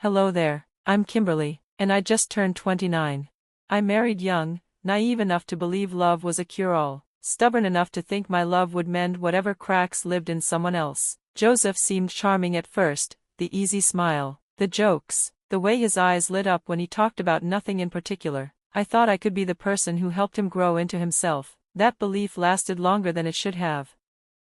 Hello there, I'm Kimberly, and I just turned 29. I married young, naive enough to believe love was a cure-all, stubborn enough to think my love would mend whatever cracks lived in someone else. Joseph seemed charming at first, the easy smile, the jokes, the way his eyes lit up when he talked about nothing in particular. I thought I could be the person who helped him grow into himself. That belief lasted longer than it should have.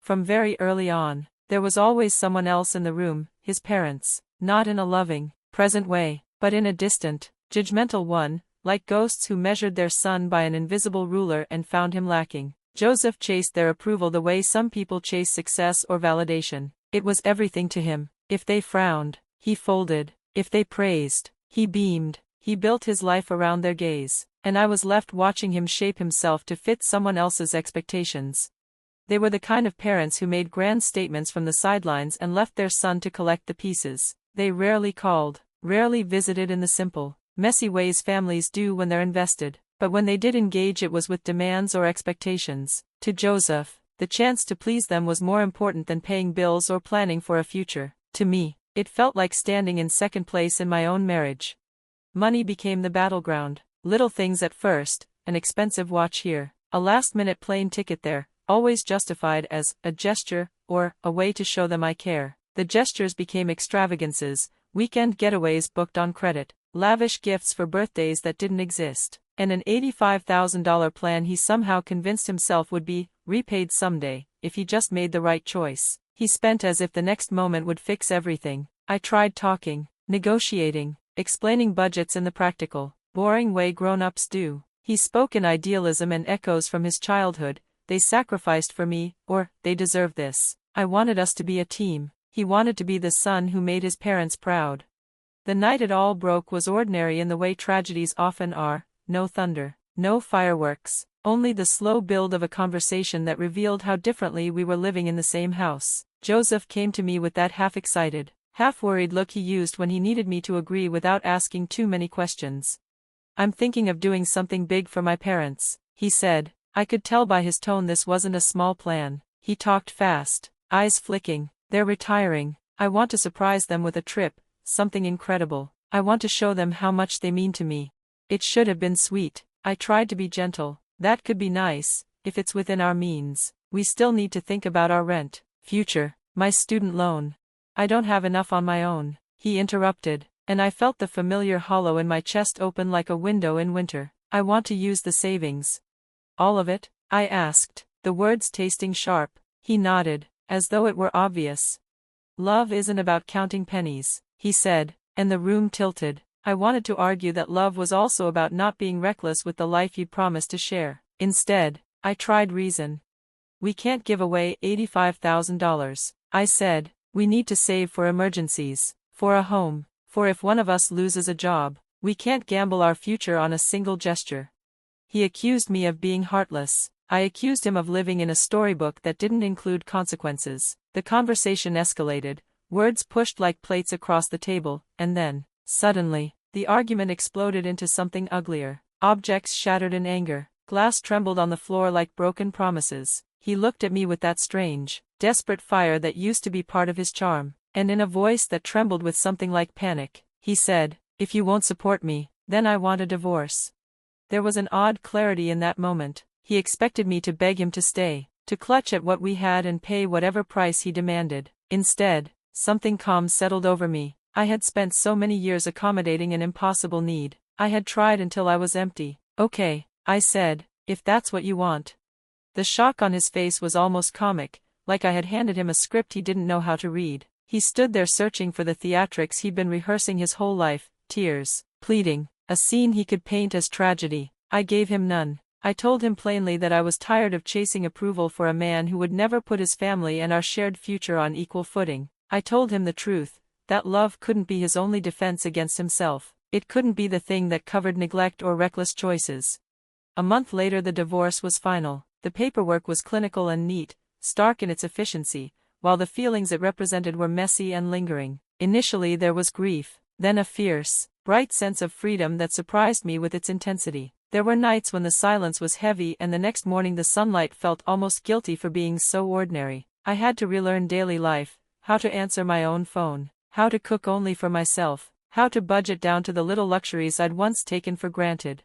From very early on, there was always someone else in the room, his parents, not in a loving, present way, but in a distant, judgmental one, like ghosts who measured their son by an invisible ruler and found him lacking. Joseph chased their approval the way some people chase success or validation. It was everything to him. If they frowned, he folded. If they praised, he beamed. He built his life around their gaze, and I was left watching him shape himself to fit someone else's expectations. They were the kind of parents who made grand statements from the sidelines and left their son to collect the pieces. They rarely called, rarely visited in the simple, messy ways families do when they're invested, but when they did engage it was with demands or expectations. To Joseph, the chance to please them was more important than paying bills or planning for a future. To me, it felt like standing in second place in my own marriage. Money became the battleground. Little things at first, an expensive watch here, a last-minute plane ticket there, always justified as a gesture or a way to show them I care. The gestures became extravagances, weekend getaways booked on credit, lavish gifts for birthdays that didn't exist, and an $85,000 plan he somehow convinced himself would be repaid someday, if he just made the right choice. He spent as if the next moment would fix everything. I tried talking, negotiating, explaining budgets in the practical, boring way grown-ups do. He spoke in idealism and echoes from his childhood. They sacrificed for me, or they deserve this. I wanted us to be a team. He wanted to be the son who made his parents proud. The night it all broke was ordinary in the way tragedies often are. No thunder, no fireworks, only the slow build of a conversation that revealed how differently we were living in the same house. Joseph came to me with that half-excited, half-worried look he used when he needed me to agree without asking too many questions. "I'm thinking of doing something big for my parents," he said. I could tell by his tone this wasn't a small plan. He talked fast, eyes flicking. "They're retiring. I want to surprise them with a trip, something incredible. I want to show them how much they mean to me." It should have been sweet. I tried to be gentle. "That could be nice, if it's within our means. We still need to think about our rent, future, my student loan. I don't have enough on my own," he interrupted, and I felt the familiar hollow in my chest open like a window in winter. "I want to use the savings." "All of it?" I asked, the words tasting sharp. He nodded, as though it were obvious. "Love isn't about counting pennies," he said, and the room tilted. I wanted to argue that love was also about not being reckless with the life you'd promised to share. Instead, I tried reason. "We can't give away $85,000, I said. "We need to save for emergencies, for a home, for if one of us loses a job. We can't gamble our future on a single gesture." He accused me of being heartless. I accused him of living in a storybook that didn't include consequences. The conversation escalated, words pushed like plates across the table, and then, suddenly, the argument exploded into something uglier. Objects shattered in anger, glass trembled on the floor like broken promises. He looked at me with that strange, desperate fire that used to be part of his charm, and in a voice that trembled with something like panic, he said, "If you won't support me, then I want a divorce." There was an odd clarity in that moment. He expected me to beg him to stay, to clutch at what we had and pay whatever price he demanded. Instead, something calm settled over me. I had spent so many years accommodating an impossible need. I had tried until I was empty. "Okay," I said, "if that's what you want." The shock on his face was almost comic, like I had handed him a script he didn't know how to read. He stood there searching for the theatrics he'd been rehearsing his whole life, tears, pleading, a scene he could paint as tragedy. I gave him none. I told him plainly that I was tired of chasing approval for a man who would never put his family and our shared future on equal footing. I told him the truth, that love couldn't be his only defense against himself. It couldn't be the thing that covered neglect or reckless choices. A month later the divorce was final. The paperwork was clinical and neat, stark in its efficiency, while the feelings it represented were messy and lingering. Initially there was grief, then a fierce, bright sense of freedom that surprised me with its intensity. There were nights when the silence was heavy and the next morning the sunlight felt almost guilty for being so ordinary. I had to relearn daily life, how to answer my own phone, how to cook only for myself, How to budget down to the little luxuries I'd once taken for granted.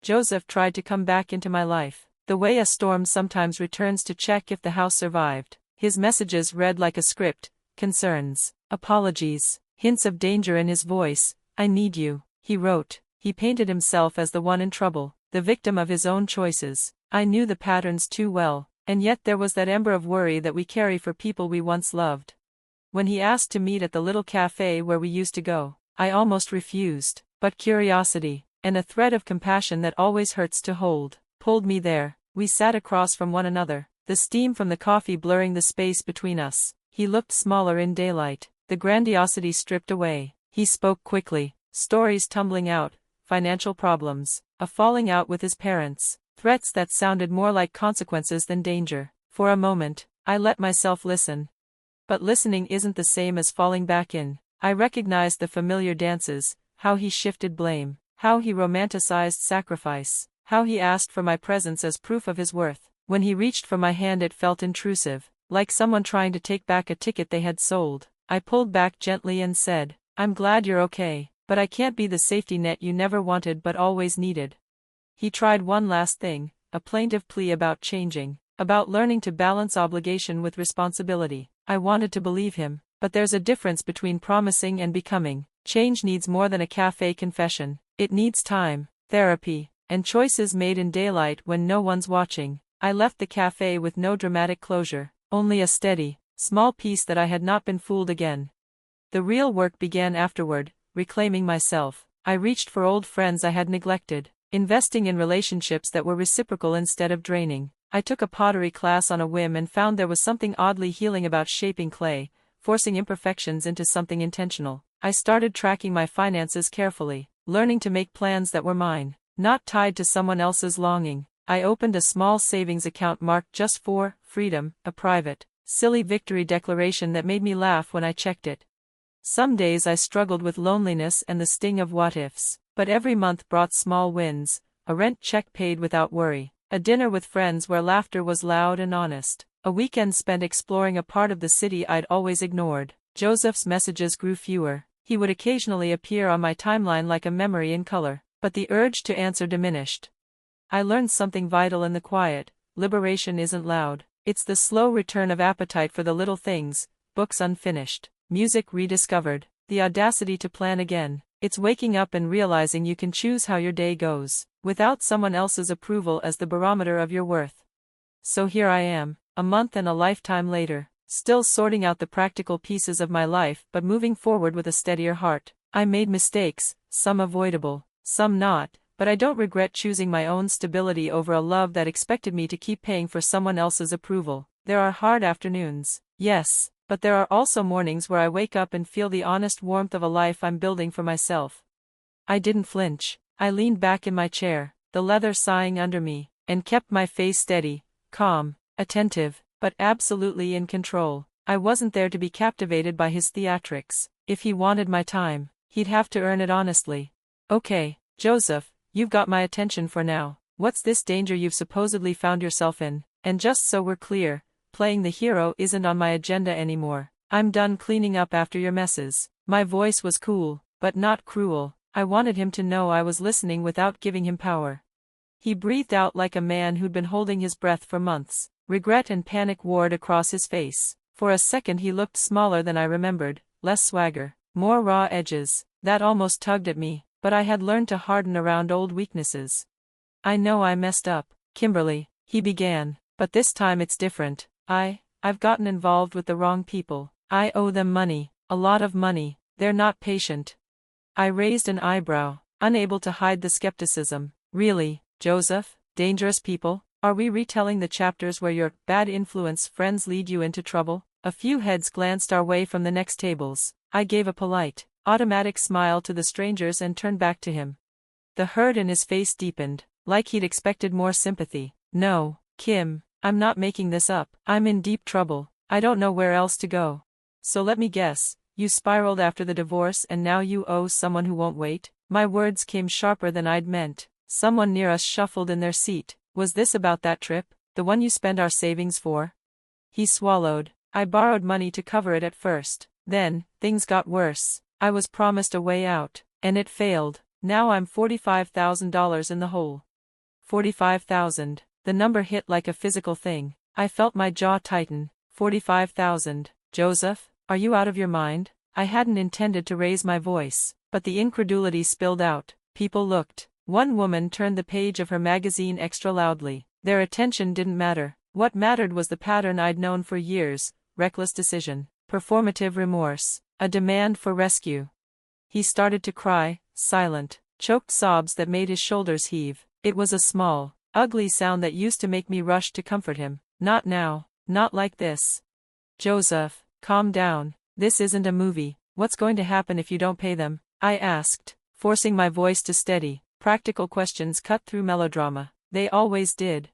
Joseph tried to come back into my life, the way a storm sometimes returns to check if the house survived. His messages read like a script: concerns, apologies, hints of danger in his voice. I need you, he wrote. He painted himself as the one in trouble, the victim of his own choices. I knew the patterns too well, and yet there was that ember of worry that we carry for people we once loved. When he asked to meet at the little cafe where we used to go, I almost refused, but curiosity, and a thread of compassion that always hurts to hold, pulled me there. We sat across from one another, the steam from the coffee blurring the space between us. He looked smaller in daylight, the grandiosity stripped away. He spoke quickly, stories tumbling out, financial problems, a falling out with his parents, threats that sounded more like consequences than danger. For a moment, I let myself listen. But listening isn't the same as falling back in. I recognized the familiar dances, how he shifted blame, how he romanticized sacrifice, how he asked for my presence as proof of his worth. When he reached for my hand it felt intrusive, like someone trying to take back a ticket they had sold. I pulled back gently and said, "I'm glad you're okay, but I can't be the safety net you never wanted but always needed." He tried one last thing, a plaintive plea about changing, about learning to balance obligation with responsibility. I wanted to believe him, but there's a difference between promising and becoming. Change needs more than a cafe confession. It needs time, therapy, and choices made in daylight when no one's watching. I left the cafe with no dramatic closure, only a steady, small peace that I had not been fooled again. The real work began afterward, reclaiming myself. I reached for old friends I had neglected, investing in relationships that were reciprocal instead of draining. I took a pottery class on a whim and found there was something oddly healing about shaping clay, forcing imperfections into something intentional. I started tracking my finances carefully, learning to make plans that were mine, not tied to someone else's longing. I opened a small savings account marked just for freedom, a private, silly victory declaration that made me laugh when I checked it. Some days I struggled with loneliness and the sting of what-ifs, but every month brought small wins: a rent check paid without worry, a dinner with friends where laughter was loud and honest, a weekend spent exploring a part of the city I'd always ignored. Joseph's messages grew fewer. He would occasionally appear on my timeline like a memory in color, but the urge to answer diminished. I learned something vital in the quiet: liberation isn't loud. It's the slow return of appetite for the little things, books unfinished, music rediscovered, the audacity to plan again. It's waking up and realizing you can choose how your day goes, without someone else's approval as the barometer of your worth. So here I am, a month and a lifetime later, still sorting out the practical pieces of my life but moving forward with a steadier heart. I made mistakes, some avoidable, some not, but I don't regret choosing my own stability over a love that expected me to keep paying for someone else's approval. There are hard afternoons, yes, but there are also mornings where I wake up and feel the honest warmth of a life I'm building for myself. I didn't flinch. I leaned back in my chair, the leather sighing under me, and kept my face steady, calm, attentive, but absolutely in control. I wasn't there to be captivated by his theatrics. If he wanted my time, he'd have to earn it honestly. "Okay, Joseph, you've got my attention for now. What's this danger you've supposedly found yourself in? And just so we're clear, playing the hero isn't on my agenda anymore. I'm done cleaning up after your messes." My voice was cool, but not cruel. I wanted him to know I was listening without giving him power. He breathed out like a man who'd been holding his breath for months. Regret and panic warred across his face. For a second he looked smaller than I remembered, less swagger, more raw edges. That almost tugged at me, but I had learned to harden around old weaknesses. "I know I messed up, Kimberly," he began, "but this time it's different. I've gotten involved with the wrong people. I owe them money, a lot of money. They're not patient." I raised an eyebrow, unable to hide the skepticism. "Really, Joseph? Dangerous people? Are we retelling the chapters where your bad influence friends lead you into trouble?" A few heads glanced our way from the next tables. I gave a polite, automatic smile to the strangers and turned back to him. The hurt in his face deepened, like he'd expected more sympathy. "No, Kim, I'm not making this up. I'm in deep trouble. I don't know where else to go." "So let me guess, you spiraled after the divorce and now you owe someone who won't wait?" My words came sharper than I'd meant. Someone near us shuffled in their seat. "Was this about that trip? The one you spent our savings for?" He swallowed. "I borrowed money to cover it at first. Then, things got worse. I was promised a way out, and it failed. Now I'm $45,000 in the hole. 45,000. The number hit like a physical thing. I felt my jaw tighten. 45,000. Joseph, are you out of your mind? I hadn't intended to raise my voice, but the incredulity spilled out. People looked. One woman turned the page of her magazine extra loudly. Their attention didn't matter. What mattered was the pattern I'd known for years: reckless decision, performative remorse, a demand for rescue. He started to cry, silent, choked sobs that made his shoulders heave. It was a small, ugly sound that used to make me rush to comfort him. Not now, not like this. Joseph, calm down. This isn't a movie. What's going to happen if you don't pay them? I asked, forcing my voice to steady. Practical questions cut through melodrama. They always did.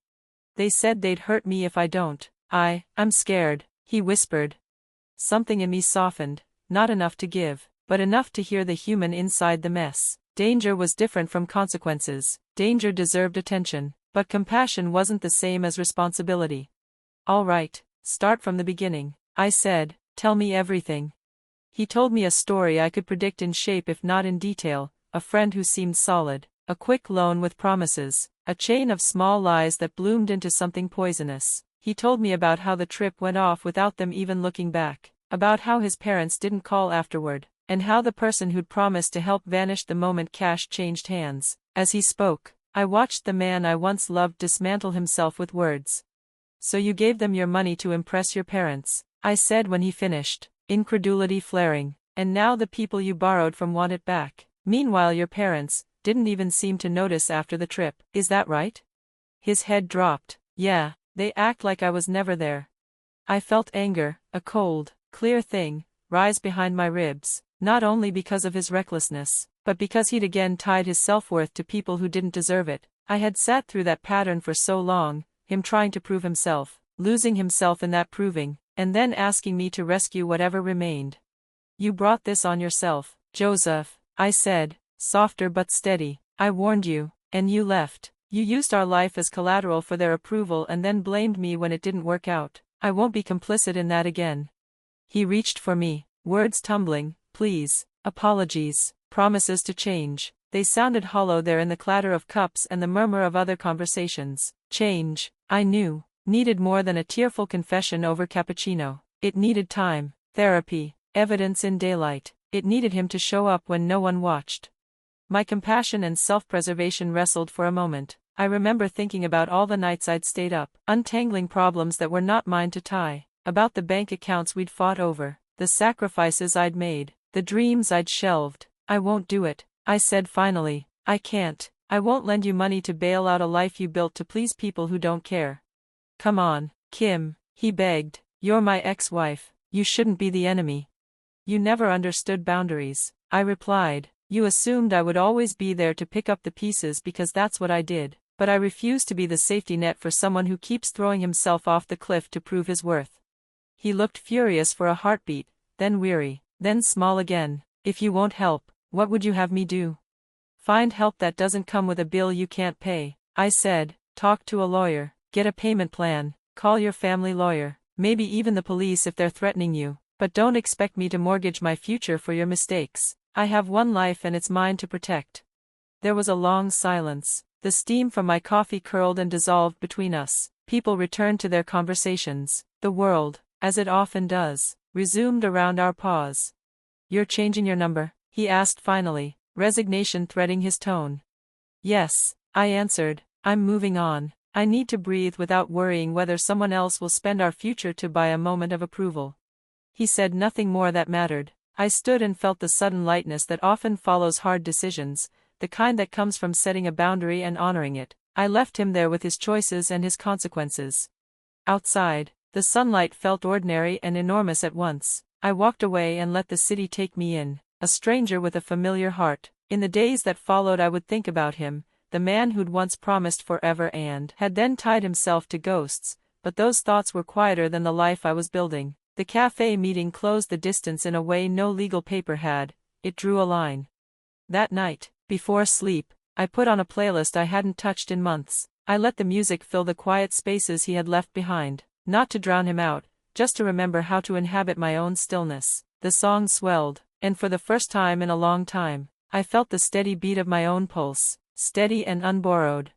They said they'd hurt me if I don't. I'm scared, he whispered. Something in me softened, not enough to give, but enough to hear the human inside the mess. Danger was different from consequences. Danger deserved attention, but compassion wasn't the same as responsibility. All right, start from the beginning, I said. Tell me everything. He told me a story I could predict in shape if not in detail, a friend who seemed solid, a quick loan with promises, a chain of small lies that bloomed into something poisonous. He told me about how the trip went off without them even looking back, about how his parents didn't call afterward, and how the person who'd promised to help vanished the moment cash changed hands. As he spoke, I watched the man I once loved dismantle himself with words. So you gave them your money to impress your parents, I said when he finished, incredulity flaring, and now the people you borrowed from want it back. Meanwhile your parents didn't even seem to notice after the trip. Is that right? His head dropped. Yeah, they act like I was never there. I felt anger, a cold, clear thing, rise behind my ribs, not only because of his recklessness, but because he'd again tied his self-worth to people who didn't deserve it. I had sat through that pattern for so long, him trying to prove himself, losing himself in that proving, and then asking me to rescue whatever remained. You brought this on yourself, Joseph, I said, softer but steady. I warned you, and you left. You used our life as collateral for their approval and then blamed me when it didn't work out. I won't be complicit in that again. He reached for me, words tumbling. Please, apologies, promises to change. They sounded hollow there in the clatter of cups and the murmur of other conversations. Change, I knew, needed more than a tearful confession over cappuccino. It needed time, therapy, evidence in daylight. It needed him to show up when no one watched. My compassion and self-preservation wrestled for a moment. I remember thinking about all the nights I'd stayed up, untangling problems that were not mine to tie, about the bank accounts we'd fought over, the sacrifices I'd made, the dreams I'd shelved. I won't do it, I said finally. I can't. I won't lend you money to bail out a life you built to please people who don't care. Come on, Kim, he begged. You're my ex-wife. You shouldn't be the enemy. You never understood boundaries, I replied. You assumed I would always be there to pick up the pieces because that's what I did, but I refuse to be the safety net for someone who keeps throwing himself off the cliff to prove his worth. He looked furious for a heartbeat, then weary, then small again. If you won't help, what would you have me do? Find help that doesn't come with a bill you can't pay, I said. Talk to a lawyer, get a payment plan, call your family lawyer, maybe even the police if they're threatening you, but don't expect me to mortgage my future for your mistakes. I have one life and it's mine to protect. There was a long silence. The steam from my coffee curled and dissolved between us. People returned to their conversations. The world, as it often does, resumed around our pause. You're changing your number? He asked finally, resignation threading his tone. Yes, I answered. I'm moving on. I need to breathe without worrying whether someone else will spend our future to buy a moment of approval. He said nothing more that mattered. I stood and felt the sudden lightness that often follows hard decisions, the kind that comes from setting a boundary and honoring it. I left him there with his choices and his consequences. Outside, the sunlight felt ordinary and enormous at once. I walked away and let the city take me in, a stranger with a familiar heart. In the days that followed I would think about him, the man who'd once promised forever and had then tied himself to ghosts, but those thoughts were quieter than the life I was building. The cafe meeting closed the distance in a way no legal paper had. It drew a line. That night, before sleep, I put on a playlist I hadn't touched in months. I let the music fill the quiet spaces he had left behind, not to drown him out, just to remember how to inhabit my own stillness. The song swelled, And for the first time in a long time, I felt the steady beat of my own pulse, steady and unborrowed.